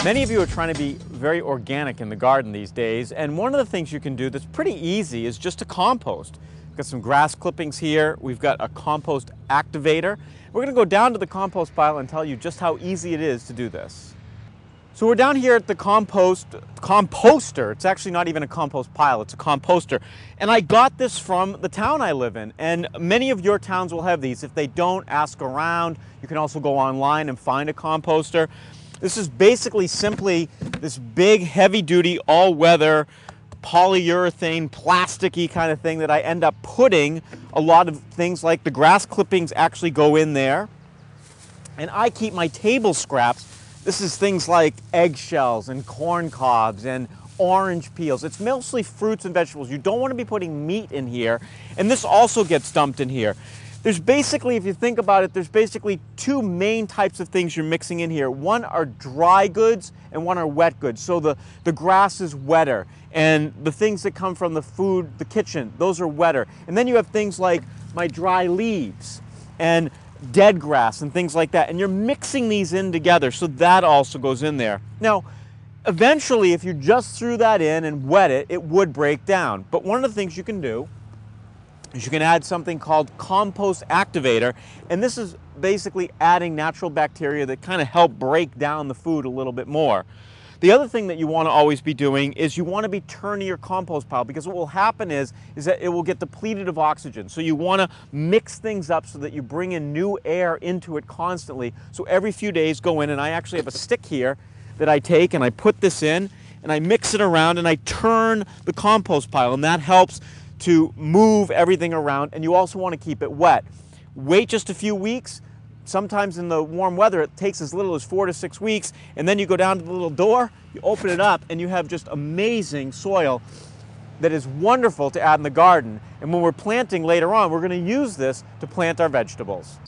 Many of you are trying to be very organic in the garden these days, and one of the things you can do that's pretty easy is just to compost. We've got some grass clippings here, we've got a compost activator. We're going to go down to the compost pile and tell you just how easy it is to do this. So we're down here at the composter. It's actually not even a compost pile, it's a composter. And I got this from the town I live in, and many of your towns will have these. If they don't, ask around. You can also go online and find a composter. This is basically simply this big, heavy-duty, all-weather, polyurethane, plasticky kind of thing that I end up putting a lot of things like the grass clippings actually go in there. And I keep my table scraps. This is things like eggshells and corn cobs and orange peels. It's mostly fruits and vegetables. You don't want to be putting meat in here. And this also gets dumped in here. There's basically, if you think about it, there's basically two main types of things you're mixing in here. One are dry goods and one are wet goods. So the grass is wetter, and the things that come from the food, the kitchen, those are wetter. And then you have things like my dry leaves and dead grass and things like that. And you're mixing these in together, so that also goes in there. Now, eventually, if you just threw that in and wet it, it would break down. But one of the things you can do is you can add something called compost activator, and this is basically adding natural bacteria that kind of help break down the food a little bit more. The other thing that you want to always be doing is you want to be turning your compost pile, because what will happen is that it will get depleted of oxygen. So you want to mix things up so that you bring in new air into it constantly. So every few days go in, and I actually have a stick here that I take and I put this in and I mix it around and I turn the compost pile, and that helps to move everything around. And you also want to keep it wet. Wait just a few weeks. Sometimes in the warm weather it takes as little as 4 to 6 weeks, and then you go down to the little door, you open it up, and you have just amazing soil that is wonderful to add in the garden. And when we're planting later on, we're going to use this to plant our vegetables.